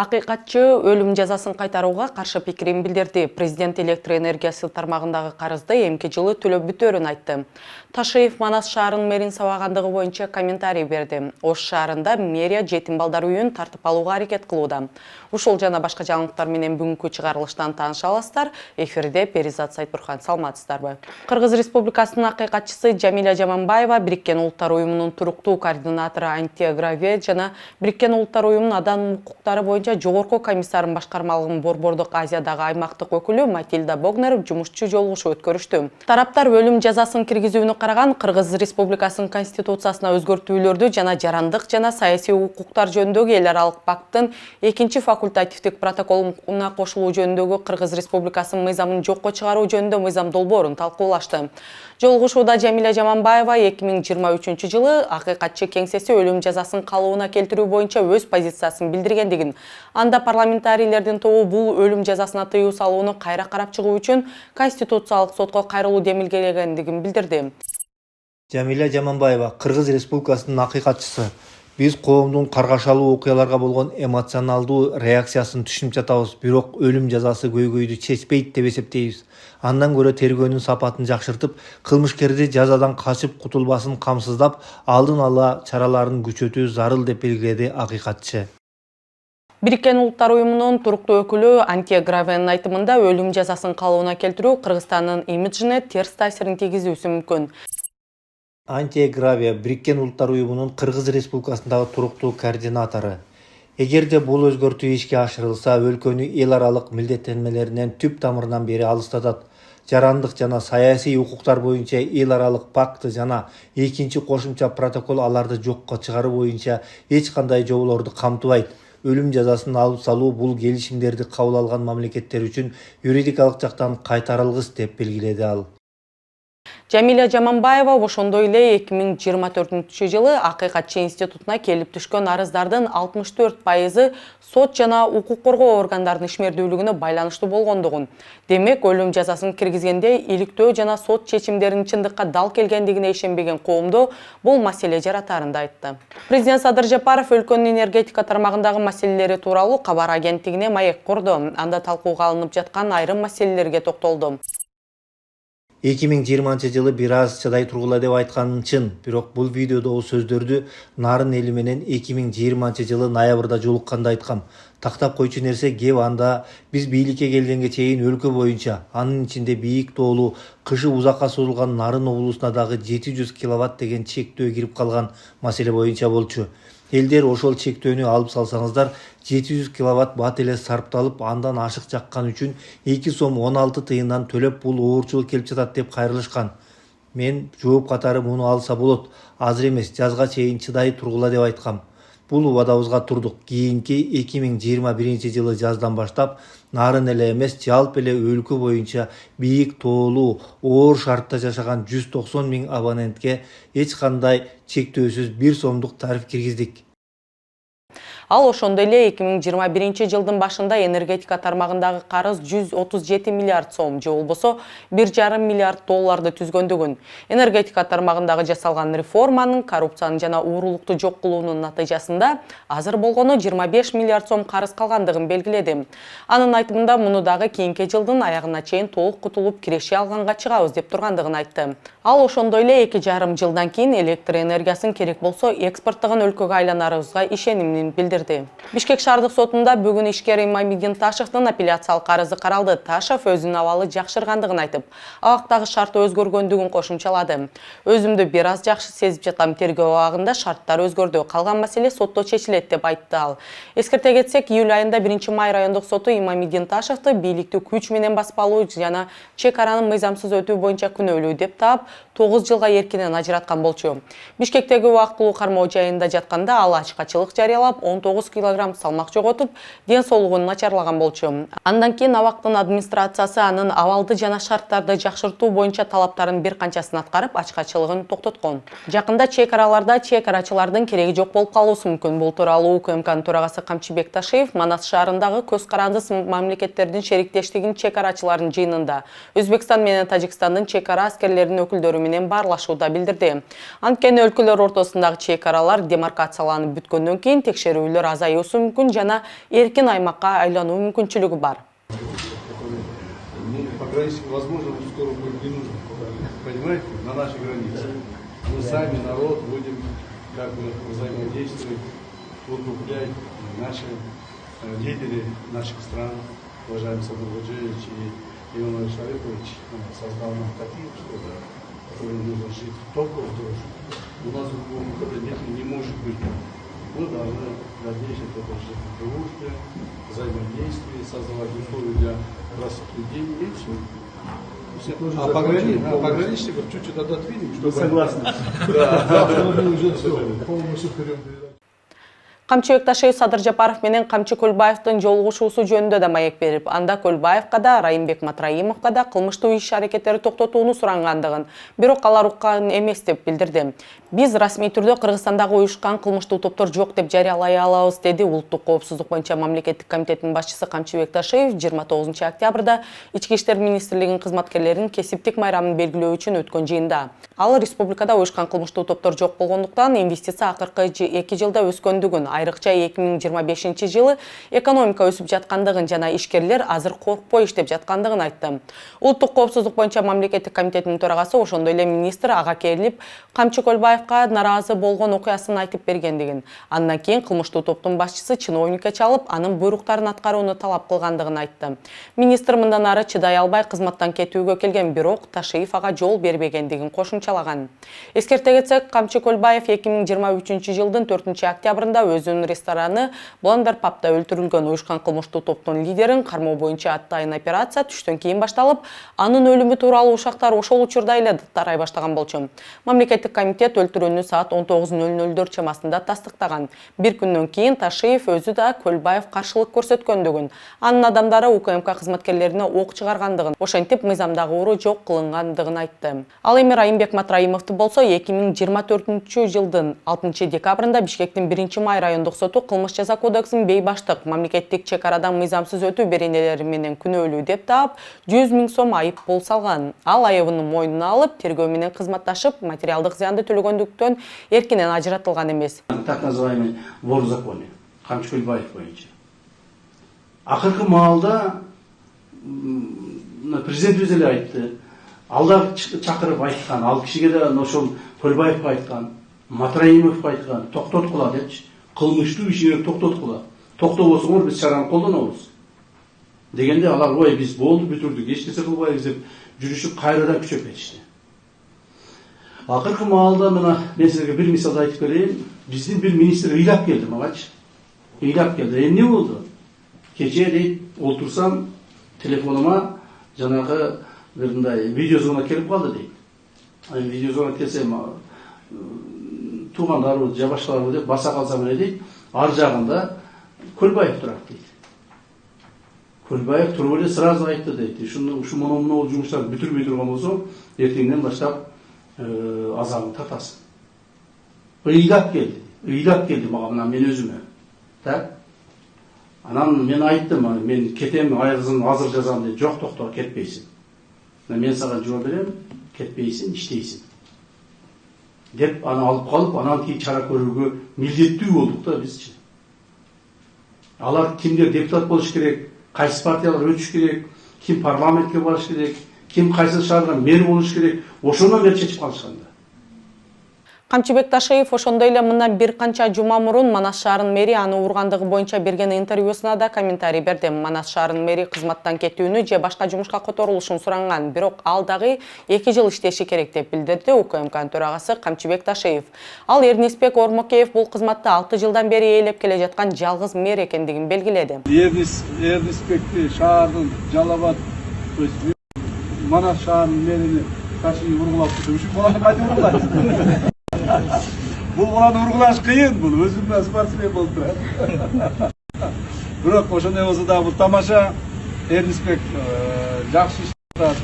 Акыйкатчы өлүм жазасын кайтарууга каршы пикирин билдирди. Президент электр энергиясы тармагындагы карызды эмки жылы төлөп бүтөөрүн айтты. Ташиев Манас шаарынын мэрин сабагандыгы боюнча комментарий берди. Ош шаарында мэрия жетим балдар үйүн тартып алууга аракет кылууда. Ушул жана башка жаңылыктар менен бүгүнкү чыгарылыштан тааныша аласыздар. Эфирде Перизат Сайтбурхан, саламатсыздарбы? Кыргыз Республикасынын акыйкатчысы Жамиля Жаманбаева Бириккен Улуттар уюмунун туруктуу координатору Антия Граве жана Бириккен Улуттар уюмунун адам укуктары боюнча жогорку комиссарын башкармалыгынын Борбордук Азиядагы аймактык өкүлү Матильда Богнер жумушчу жолугушуу өткөрүштү. Тараптар өлүм жазасын киргизүүнү караган Кыргыз Республикасынын конституциясына өзгөртүүлөрдү жана жарандык жана саясий укуктар жөнүндөгү эл аралык пакттын 2-факультативдик протоколуна кошулуу жөнүндөгү Кыргыз Республикасынын мыйзамын жокко чыгаруу жөнүндө мыйзам долбоорун талкуулашты. Жолугушууда Жамиля Жаманбаева 2023 жылы акыйкатчы кеңсеси өлүм жазасын калыбына келтирүү боюнча өз позициясын билдиргендигин, анда парламентарийлердин тобу бул өлүм жазасына тыюу салууну кайра карап чыгуу үчүн Конституциялык сотко кайрылуу демилгелегендигин билдирди. Жамиля Жаманбаева, Кыргыз Республикасынын акыйкатчысы. Биз коомдун каргашалуу окуяларга болгон эмоционалдуу реакциясын түшүнүп жатабыз, бирок өлүм жазасы көйгөйдү чечпейт деп эсептейбиз. Андан көрө тергөөнүн сапатын жакшыртып, кылмышкерди жазадан качып кутулбасын камсыздап, алдын ала чараларын күчөтүү зарыл деп белгиледи акыйкатчы. Бириккен Улуттар уюмунун туруктуу өкүлү Антия Гравенин айтымында өлүм жазасын калыбына келтирүү Кыргызстандын имиджине терс таасирин тийгизүүсү мүмкүн. Антия Граве, Бириккен Улуттар уюмунун Кыргыз Республикасындагы туруктуу координатору. Эгерде бул өзгөртүү ишке ашырылса, өлкөнү эл аралык милдеттенмелеринен түп тамырынан бери алыстатат. Жарандык жана саясий укуктар боюнча эл аралык пакты жана 2-кошумча протокол аларды жокко чыгаруу боюнча эч кандай жоболорду камтыбайт. Өлүм жазасын алып салуу бул келишимдерди кабыл алган мамлекеттер үчүн юридикалык жактан кайтарылгыс деп белгиледи ал. Жамиля Жаманбаева ошондой эле 2024 жылы акыйкатчы институтуна келип түшкөн арыздардын 64% сот жана укук коргоо органдарынын ишмердүүлүгүнө байланыштуу болгондугун, демек өлүм жазасын киргизгенде иликтөө жана сот чечимдеринин чындыкка дал келгендигине ишенбеген коомдо бул маселе жаратарын да айтты. Президент Садыр Жапаров өлкөнүн энергетика тармагындагы маселелери тууралуу кабар агенттигине маек курду. Анда талкууга алынып жаткан айрым маселелерге токтолду. 2020 жылы бир аз чыдай тургула деп айтканы чын, бирок бул видеодогу сөздөрдү Нарын эли менен 2020 жылы ноябрда жолукканда айткам. Тактап койчу нерсе кеп анда биз бийликке келгенге чейин өлкө боюнча, анын ичинде бийик тоолуу, кышы узакка созулган Нарын облусуна дагы 700 киловатт деген чектөө кирип калган маселе боюнча болчу. Элдер ошол чектөөнү алып салсаңыздар 700 киловатт бат эле сарпталып, андан ашык жаккан үчүн 2 сом 16 тыйындан төлөп бул оорчулук келип жатат деп кайрылышкан. Мен жооп катары муну алса болот, азыр эмес, жазга чейин чыдай тургула деп айткам. Бул убадабызга турдук. Кийинки 2021 жылы жаздан баштап Нарын эле эмес, жалпы эле өлкө боюнча бийик тоолуу, оор шартта жашаган 190 000 абонентке эч кандай чектөөсүз 1 сомдук тариф киргиздик. Ал ошондой эле 2021 жылдын башында энергетика тармагындагы карыз 137 миллиард сом, же болбосо 1,5 миллиард долларды түзгөндүгүн, энергетика тармагындагы жасалган реформанын, коррупциянын жана уурулукту жок кылуунун натыйжасында азыр болгону 25 миллиард сом карыз калгандыгын белгиледи. Анын айтымында муну дагы кийинки жылдын аягына чейин толук кутулуп киреше алганга чыгабыз деп тургандыгын айтты. Ал ошондой эле 2,5 жылдан кийин электр энергиясын керек болсо экспорттогон өлкөгө айланарыбызга ишенимин билдирди. Бишкек шаардык сотунда бүгүн ишкер Имамиддин Ташевдин апелляциялык арызы каралды. Ташев өзүнүн абалы жакшыргандыгын айтып, абактагы шарт өзгөргөндүгүн кошумчалады. Өзүмдү бир аз жакшы сезип жаткан, тергөө абагында шарттар өзгөрдү, калган маселе сотто чечилет деп айтты ал. Эскерте кетсек, июль айында 1-май райондук соту Имамиддин Ташевди бийликти күч менен баспалуу жана чек аранын мыйзамсыз өтүү боюнча күнөөлүү деп таап, 9 жылга эркинен ажыраткан болчу. Бишкектеги убактылуу кармоо жайында жатканда ал ачкачылык жарыялап, 19 килограмм салмак жоготуп, ден соолугун начарлаган болчу. Андан кийин абактын администрациясы анын абалды жана шарттарды жакшыртуу боюнча талаптарын бир канчасын аткарып, ачкачылыгын токтоткон. Жакында чек араларда чек арачылардын кереги жок болуп калуусу мүмкүн. Бул тууралуу УКМКнын төрагасы Камчыбек Ташиев Манас шаарындагы көз карандыс мамлекеттердин шериктештигинин чек арачыларынын жыйынында Өзбекстан менен Тажикстандын чек ара аскерлеринин өкүлдөрү менен баарлашууда билдирди. Анткени өлкөлөр ортосундагы чек аралар демаркацияланып бүткөндөн кийин текшерүүлөр көчкүлөр азаюусу мүмкүн жана эркин аймакка айлануу мүмкүнчүлүгү бар. Пограничник, возможно, скоро будет не нужно. Понимаете, на нашей границе. Мы сами, народ, будем как бы взаимодействовать, укреплять наши лидеры наших стран, уважаемый Саdur Владимирович и Иван Шарипович, создал нам такие условия, которые нужно жить только в дружбе. У нас другого выхода нет и не может быть. Мы должны в дальнейшем это жить в дружбе, взаимодействии, создавать условия для рассуждения и все. А пограничников чуть-чуть отодвинем, чтобы... Согласны. Да, завтра мы уже все, полностью вперед. Камчы Бекташев Садыр Жапаров менен Камчы Көлбаевдин жолугушуусу жөнүндө да маек берип, анда Көлбаевка да, Райымбек Матраимовка да кылмыштуу иш-аракеттери токтотууну сурангандыгын, бирок алар уккан эмес деп билдирди. Биз расмий түрдө Кыргызстандагы уюшкан кылмыштуу топтор жок деп жарыялай алабыз, деди Улуттук коопсуздук боюнча мамлекеттик комитеттин башчысы Камчы Бекташев 29 октябрда Ички иштер министрлигинин кызматкерлеринин кесиптик майрамын белгилөө үчүн өткөн жыйында. Ал республикада уюшкан кылмыштуу топтор жок болгондуктан инвестиция акыркы 2 жылда өскөндүгүн, айрыкча 2025 жылы экономика өсүп жаткандыгын жана ишкерлер азыр коркпой иштеп жаткандыгын айтты. Улуттук коопсуздук боюнча мамлекеттик комитеттин төрагасы ошондой эле министр ага келип Камчы Көлбаевка наразы болгон окуясын айтып бергендигин, андан кийин кылмыштуу топтун башчысы чиновникке чалып, анын буйруктарын аткарууну талап кылгандыгын айтты. Министр мындан ары чыдай албай кызматтан кетүүгө келген, бирок Ташиев ага жол бербегендигин кошумчалаган. Эскерте кетсек, Камчы Көлбаев 2023 жылдын 4 октябрында өзүнүн рестораны Бландер Папта өлтүрүлгөн уюшкан кылмыштуу топтун лидерин кармоо боюнча аттайын операция түштөн кийин башталып, анын өлүмү тууралуу ушактар ошол учурда эле тарай баштаган болчу. Мамлекеттик комитет өлтүрүүнү саат 19:00 чамасында тастыктаган. Бир күндөн кийин Ташиев өзү да Көлбаев каршылык көрсөткөндүгүн, анын адамдары УКМК кызматкерлерине ок чыгаргандыгын, ошентип мыйзамдагы уруу жок кылынгандыгын айтты. Ал эми Райымбек Матраимовду болсо 2024 жылдын 6 декабрында Бишкектин 1-май райондук соту кылмыш жаза кодексинин бейбаштык, мамлекеттик чек арадан мыйзамсыз өтүү беренелери менен күнөөлүү деп таап 100 000 сом айып пул салган. Ал айыбын мойнуна алып, тергөө менен кызматташып, материалдык зыянды төлөгөндүктөн эркинен ажыратылган эмес. Так называемый вор в законе, Камчы Көлбаев боюнча. Акыркы маалда президент өзү эле айтты. Алдар чакырып айткан, ал кишиге да ошол Көлбаевке айткан, Матраимовго айткан, токтоткула депчи. Кылмыштуу ишиңерди токтоткула. Токтобосоңор биз чараны колдонобуз. Дегенде алар ой биз болду бүтүрдүк, эч нерсе кылбайбыз деп жүрүшүп кайрадан күчөп кетишти. Акыркы маалда мына мен силерге бир мисал айтып берейин. Биздин бир министр ыйлап келди магачы. Ыйлап келди. Эмне болду? Кече дейт, олтурсам телефонума жанагы мындай видеозвонок келип калды дейт. Видеозвонок келсе туугандарыбыз же башкаларбы деп баса калсам эле дейт, ар жагында Көлбаев турат дейт. Көлбаев туруп эле сразу айтты дейт. Ушу монун жумуштарды бүтүрбөй турган болсо, эртеңден баштап азабын тартасың. Ыйлап келди мага мен өзүмө. Так? Анан мен айттым, мен кетем, айрызын азыр жазам деп, жок токто, кетпейсиң. Мен сага жооп берем, кетпейсиң, иштейсиң. Деп аны алып калып, анан кийин чара көрүүгө милдеттүү болдук да бизчи. Алар кимдер депутат болуш керек, кайсы партиялар өтүш керек, ким парламентке барыш керек, ким кайсы шаарга мэр болуш керек, ошондон бери чечип калышканда. Камчы Бекташев ошондой эле мындан бир канча жума мурун Манас шаарынын мэри аны ургандыгы боюнча берген интервьюсуна да комментарий берди. Манас шаарынын мэри кызматтан кетүүнү же башка жумушка которулушун суранган, бирок ал дагы 2 жыл иштеши керек деп билдирди УКМКнын төрагасы Камчы Бекташев. Ал Эрнисбек Ормокеев бул кызматты 6 жылдан бери ээлеп келе жаткан жалгыз мэр экендигин белгиледи. Эрнисбекти шаардын Жалал-Абад, то есть Манас шаарынын мэрини качы ургулап жүрүш, буларды кайда ургулайсыз? Бул баланы ургулаш кыйын, бул өзүм спортсмен болуп турат. Бирок ошондой болсо да бул тамаша. Эрнисбек жакшы иштеп,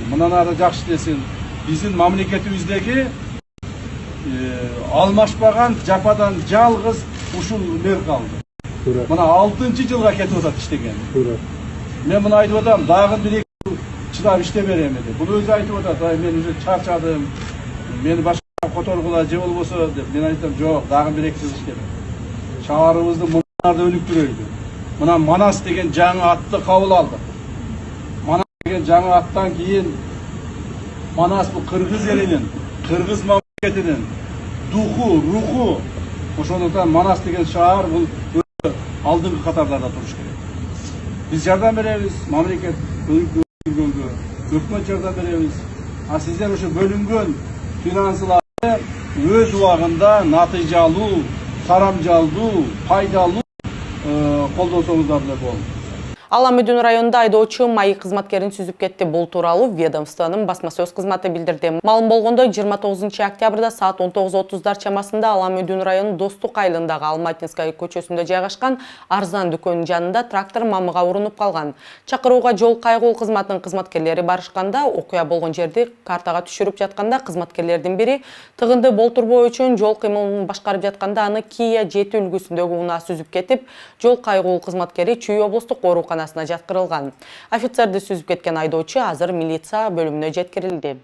мындан ары жакшы иштесин. Биздин мамлекетибиздеги алмашпаган жападан жалгыз ушул мэр калды. Мына 6 жылга кетип атат иштеген. Мен муну айтып атам, дагы 1-2 жыл чыдап иштеп берем деп. Бул өзү айтып атат, мен уже чарчадым. Мени башка которгула же болбосо деп. Мен айтам, жок, дагы 1-2 жыл иштеп. шаарыбызды мынарды өнүктүрөйлү. Мына Манас деген жаңы атты кабыл алдык. Манас деген жаңы аттан кийин Манас бул кыргыз элинин, кыргыз мамлекетинин духу, руху. Ошондуктан Манас деген шаар бул алдыңкы катарларда туруш керек. Биз жардам беребиз, мамлекет бөлүнгөнгө, өкмөт жардам беребиз. А сиздер ошо бөлүнгөн финансыларды өз убагында натыйжалуу, сарамжалдуу, пайдалуу колдосоңуздар эле болот. Аламүдүн районунда айдоочу майы кызматкерин сүзүп кетти. Бул тууралуу ведомствонун басма сөз кызматы билдирди. Маалым болгондой, 29 октябрда саат 19:30 чамасында Аламүдүн районунун Достук айылындагы Алматинская көчөсүндө жайгашкан арзан дүкөнүнүн жанында трактор мамыга урунуп калган. Чакырууга жол кайгуу кызматынын кызматкерлери барышканда, окуя болгон жерди картага түшүрүп жатканда кызматкерлердин бири тыгынды болтурбоо үчүн жол кыймылын башкарып жатканда аны Kia 7 үлгүсүндөгү унаа сүзүп кетип, жол кайгуу кызматкери Чүй облустук ооруканасына жаткырылган. Офицерди сүзүп кеткен айдоочу азыр милиция бөлүмүнө жеткирилди.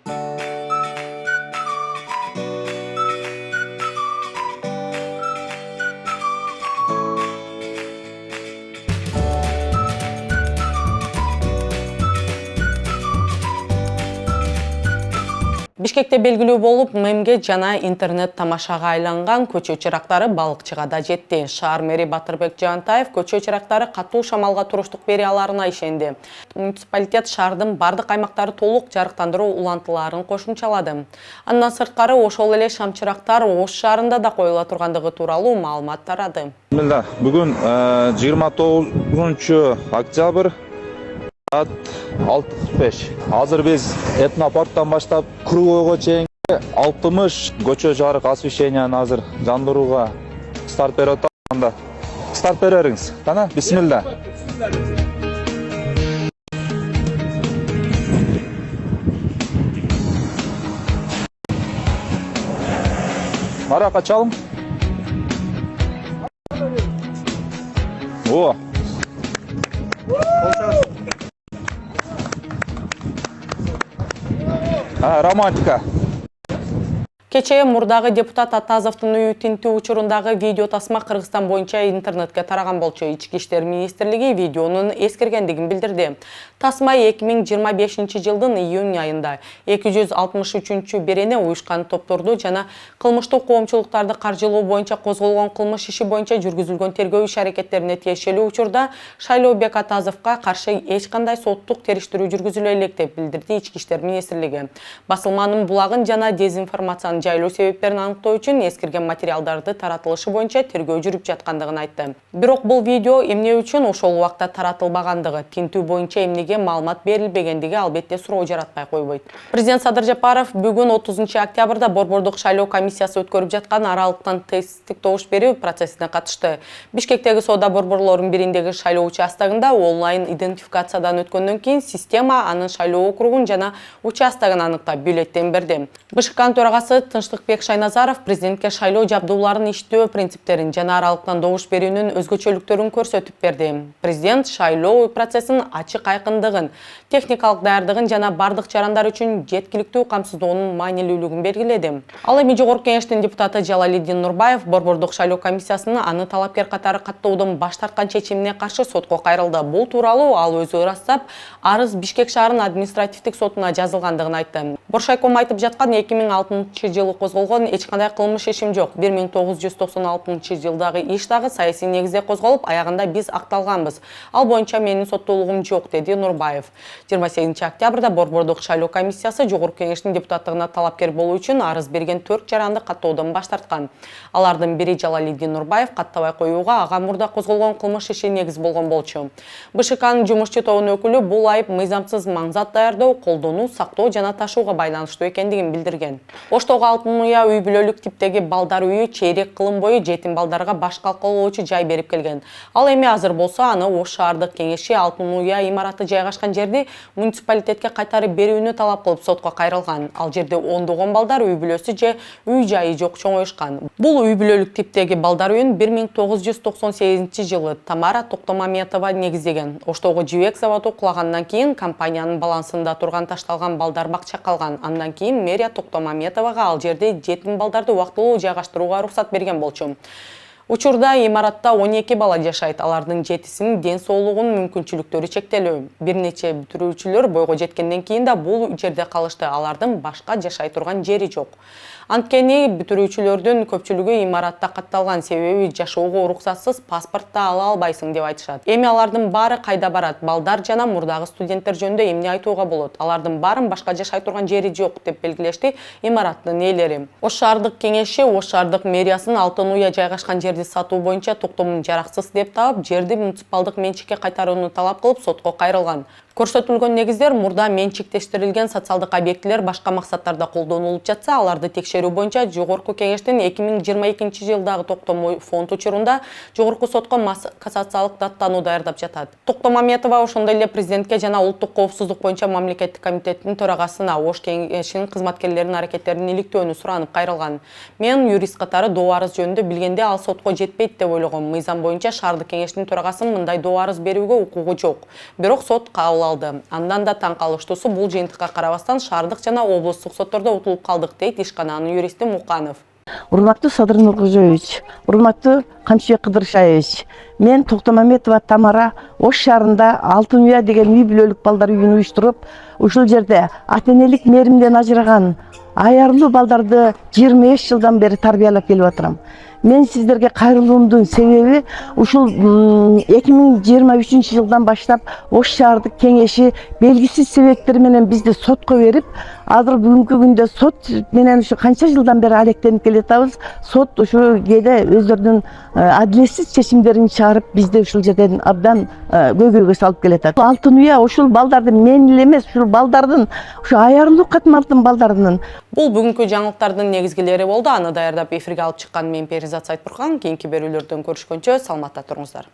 Бишкекте белгилүү болуп, мемге жана интернет тамашага айланган көчө чырактары балыкчыга да жетти. Шаар мэри Батырбек Жантаев көчө чырактары катуу шамалга туруштук бере аларына ишенди. Муниципалитет шаардын бардык аймактары толук жарыктандыруу улантыларын кошумчалады. Андан сырткары ошол эле шам чырактар Ош шаарында да коюла тургандыгы тууралуу маалымат тарады. Бүгүн 29 октябрь saat 6:45. Азыр биз этнопарктан баштап Кругойго чейин 60 көчө жарык освещенияны азыр жандырууга старт берип атат. Старт бериңиз. Кана, бисмилла. Мара качалым. О. Романтика. Кечээ мурдагы депутат Атазовдун үйү тинтүү учурундагы видео тасма Кыргызстан боюнча интернетке тараган болчу. Ички иштер министрлиги видеонун эскергендигин билдирди. Тасма 2025 жылдын июнь айында 263 берени уюшкан топторду жана кылмыштык коомчулуктарды каржылоо боюнча козголгон кылмыш иши боюнча жүргүзүлгөн тергөө иш-аракеттерине тиешелүү учурда Шайлообек Атазовго каршы эч кандай соттук териштирүү жүргүзүлө элек деп билдирди Ички иштер министрлиги. Басылманын булагын жана дезинформацияны жайлоо себептерин аныктоо үчүн эскирген материалдарды таратылышы боюнча тергөө жүрүп жаткандыгын айтты. Бирок бул видео эмне үчүн ошол убакта таратылбагандыгы, тинтүү боюнча эмнеге маалымат берилбегендиги албетте суроо жаратпай койбойт. Президент Садыр Жапаров бүгүн 30 октябрда Борбордук шайлоо комиссиясы өткөрүп жаткан аралыктан тесттик добуш берүү процессине катышты. Бишкектеги соода борборлорунун бириндеги шайлоо участогунда онлайн идентификациядан өткөндөн кийин система анын шайлоо округун жана участогун аныктап бюллетень берди. БШКнын төрагасы Тынчтыкбек Шайназаров президентке шайлоо жабдууларын иштөө принциптерин жана аралыктан добуш берүүнүн өзгөчөлүктөрүн көрсөтүп берди. Президент шайлоо процессин ачык айкындыгын, техникалык даярдыгын жана бардык жарандар үчүн жеткиликтүү камсыздоонун маанилүүлүгүн белгиледи. Ал эми Жогорку Кеңештин депутаты Жалалиддин Нурбаев Борбордук шайлоо комиссиясынын аны талапкер катары каттоодон баш тарткан чечимине каршы сотко кайрылды. Бул тууралуу ал өзү ырастап, арыз Бишкек шаарынын административдик сотуна жазылгандыгын айтты. Боршайком айтып жаткан 2006 жылы козголгон эч кандай кылмыш ишим жок. 1996 жылдагы иш дагы саясий негизде козголуп, аягында биз акталганбыз. Ал боюнча менин соттуулугум жок, деди Нурбаев. 28 октябрда Борбордук шайлоо комиссиясы Жогорку Кеңештин депутаттыгына талапкер болуу үчүн арыз берген 4 жаранды каттоодон баш тарткан. Алардын бири Жалалиддин Нурбаев каттабай коюуга ага мурда козголгон кылмыш иши негиз болгон болчу. БШКнын жумушчу тобунун өкүлү бул айып мыйзамсыз маңзат даярдоо, колдонуу, сактоо жана ташууга байланыштуу экендигин билдирген. Оштогу Алтын Уя үй бүлөлүк типтеги балдар үйү чейрек кылым бою жетим балдарга баш калкалоочу жай берип келген. Ал эми азыр болсо аны Ош шаардык кеңеши Алтын Уя имараты жайгашкан жерди муниципалитетке кайтарып берүүнү талап кылып сотко кайрылган. Ал жерде ондогон балдар үй бүлөсү же үй жайы жок чоңоюшкан. Бул үй бүлөлүк типтеги балдар үйүн 1998 жылы Тамара Токтомаметова негиздеген. Оштогу жибек заводу кулагандан кийин компаниянын балансында турган ташталган балдар бакча калган. Андан кийин мэрия Токтомаметовага ал жерде жетим балдарды убактылуу жайгаштырууга уруксат берген болчу. Учурда имаратта 12 бала жашайт. Алардын 7-синин ден соолугунун мүмкүнчүлүктөрү чектелүү. Бир нече бүтүрүүчүлөр бойго жеткенден кийин да бул жерде калышты. Алардын башка жашай турган жери жок. Анткени бүтүрүүчүлөрдүн көпчүлүгү имаратта катталган, себеби жашоого уруксатсыз паспортто ала албайсың деп айтышат. Эми алардын баары кайда барат? Балдар жана мурдагы студенттер жөнүндө эмне айтууга болот? Алардын баарын башка жашай турган жери жок деп белгилешти имараттын ээлери. Ош шаардык кеңеши Ош шаардык мэриясынын Алтын Уя жайгашкан жерди сатуу боюнча токтомун жараксыз деп таап, жерди муниципалдык менчикке кайтарууну талап кылып сотко кайрылган. Көрсөтүлгөн негиздер мурда менчиктештирилген социалдык объектилер башка максаттарда колдонулуп жатса, аларды текшерүү боюнча Жогорку кеңештин 2022 жылдагы токтому фонд учурунда Жогорку сотко кассациялык даттануу даярдап жатат. Токтом Маметова ошондой эле президентке жана улуттук коопсуздук боюнча мамлекеттик комитеттин төрагасына Ош кеңешинин кызматкерлеринин аракеттерин иликтөөнү суранып кайрылган. Мен юрист катары доо арыз жөнүндө билгенде ал сотко жетпейт деп ойлогом. Мыйзам боюнча шаардык кеңештин төрагасынын мындай доо арыз берүүгө укугу жок. Бирок сот кабыл алды. Андан да таң калыштуусу бул жыйынтыкка карабастан шаардык жана облустук соттордо утулуп калдык дейт ишкананын юристи Муканов. Урматтуу Садыр Нуркожоевич, урматтуу Камчыбек Кыдыршаевич, мен Токтомаметова Тамара Ош шаарында Алтын Уя деген үй бүлөлүк балдар үйүн уюштуруп, ушул жерде ата-энелик мээримден ажыраган аярлуу балдарды 25 жылдан бери тарбиялап келип атырам. Мен сиздерге кайрылуумдун себеби ушул 2023 жылдан баштап Ош шаардык кеңеши белгисиз себептер менен бизди сотко берип, азыр бүгүнкү күндө сот менен ушу канча жылдан бери алектенип келатабыз. Сот ушу кээде өздөрүнүн адилетсиз чечимдерин чыгарып, бизди ушул жерден абдан көйгөйгө салып келатат. Алтын Уя ушул балдарды мен эле эмес, ушул балдардын, ушу аярлуу катмардын балдарынын. Бул бүгүнкү жаңылыктардын негизгилери болду. Аны даярдап эфирге алып чыккан мен Перизат Сайтбурхан. Кийинки берүүлөрдөн көрүшкөнчө саламатта туруңуздар.